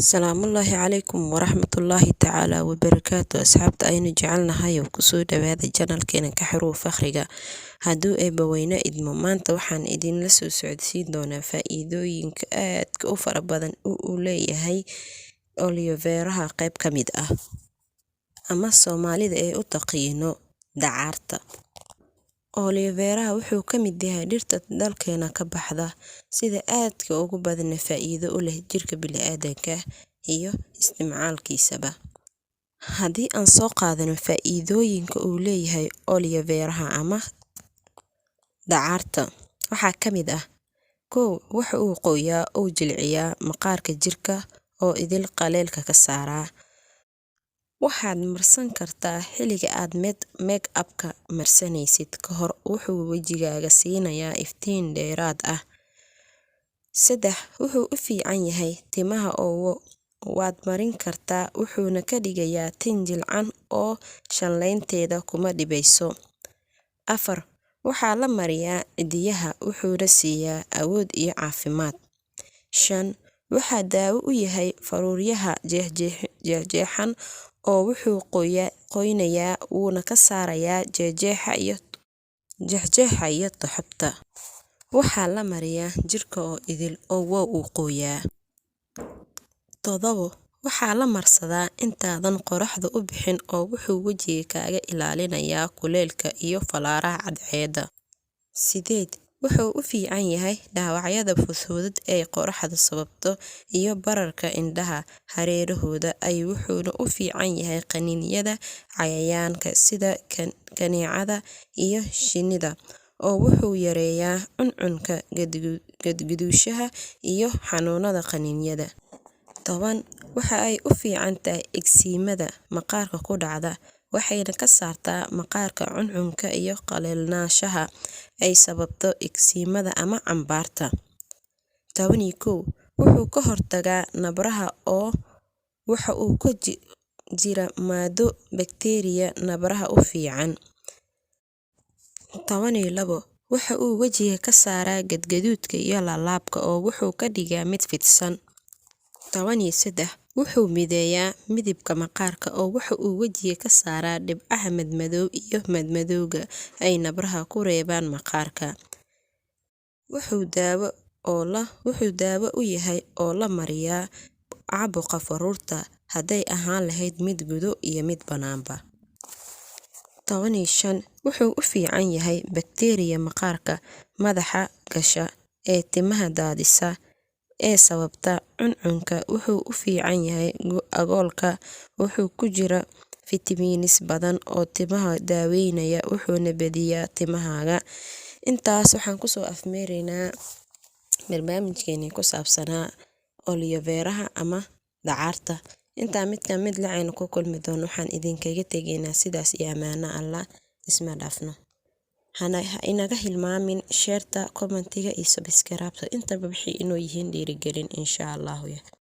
Salaamullaahi calaykum waraxmatullaahi tacaala wabarakaatu. Asxaabta aynu jecelnahay oo kusoo dhawaada janalkeena ka xiruu fakhriga. Hadduu eebbaweyne idmo, maanta waxaan idinla soo socodsiin doonaa faa'iidooyinka aadka u fara badan uu leeyahay oliveraha qayb ka mid ah, ama Soomaalida ay u taqiino dacarta. Oliveraha wuxuu ka mid yahay dhirta dalkeena ka baxda sida aadka ugu badan faa'iido u leh jirka bini'aadanka iyo isticmaalkiisaba. Haddii aan soo qaadano faa'iidooyinka uu leeyahay oliveraha ama dacarta, waxaa ka mid ah: waxa uu qoyaa oo jilciyaa maqaarka jirka oo idil qaleelka ka saaraa. Waxaad marsan kartaa xilliga aad make-up-ka marsanaysid ka hor, wuxuu wejigaaga siinayaa iftiin dheeraad ah. Wuxuu u fiican yahay timaha oo waad marin kartaa, wuxuuna ka dhigayaa tin jilcan oo shanlaynteeda kuma dhibayso. Waxaa la mariyaa cidiyaha, wuxuuna siiyaa awood iyo caafimaad. Waxaa daawo u yahay faruuryaha jeexjeexan oo wuxuu qoynayaa wuuna ka saarayaa jeexjeexa iyo toxobta. Waxaa la mariyaa jirka oo idil oo uu qoyaa. Waxaa la marsadaa intaadan qoraxda u bixin oo wuxuu wejiga kaaga ilaalinayaa kuleylka iyo falaaraha cadceedda. Wuxuu u fiican yahay dhaawacyada fudud ee qoraxdu sababto iyo bararka indhaha hareerahooda, wuxuuna u fiican yahay qaniinyada cayayaanka sida kaneecada iyo shinnida, oo wuxuu yareeyaa cuncunka gadgudushaha iyo xanuunada qaniinyada. Waxa ay u fiican tahay egsiimada maqaarka ku dhacda, waxayna ka saartaa maqaarka cuncunka iyo qaleelnaanshaha ay sababto egsiimada ama cambaarta. Wuxuu ka hortagaa nabraha oo waxa uu ku jira maado bakteeriya nabraha u fiican. Waxa uu wejiga ka saaraa gadgaduudka iyo laalaabka oo wuxuu ka dhigaa mid fidsan. Wuxuu mideeyaa midabka maqaarka oo waxa uu wejiga ka saaraa dhibcaha madmadow iyo madmadowga ay nabraha ku reebaan maqaarka. Wuxuu daawo u yahay oo la mariyaa caabuqa faruurta, hadday ahaan lahayd mid gudo iyo mid banaanba. Wuxuu u fiican yahay bakteeriya maqaarka madaxa gasha ee timaha daadisa ee sababta cuncunka. Wuxuu u fiican yahay agoolka, wuxuu ku jira fitamiinis badan oo timaha daaweynaya, wuxuuna badiyaa timahaaga. Intaas waxaan kusoo afmeeraynaa barnaamijkeeni ku saabsanaa oliveraha ama dacarta. Intaa mid ka mid la aynu ku kulmi doono, waxaan idinkaga tegaynaa sidaas iyo amaano Allah. Isma dhaafno. Ha inaga hilmaamin sheerta, commentiga iyo subscribe-ta intaba wixii inoo yihiin dhiirigelin insha Allah.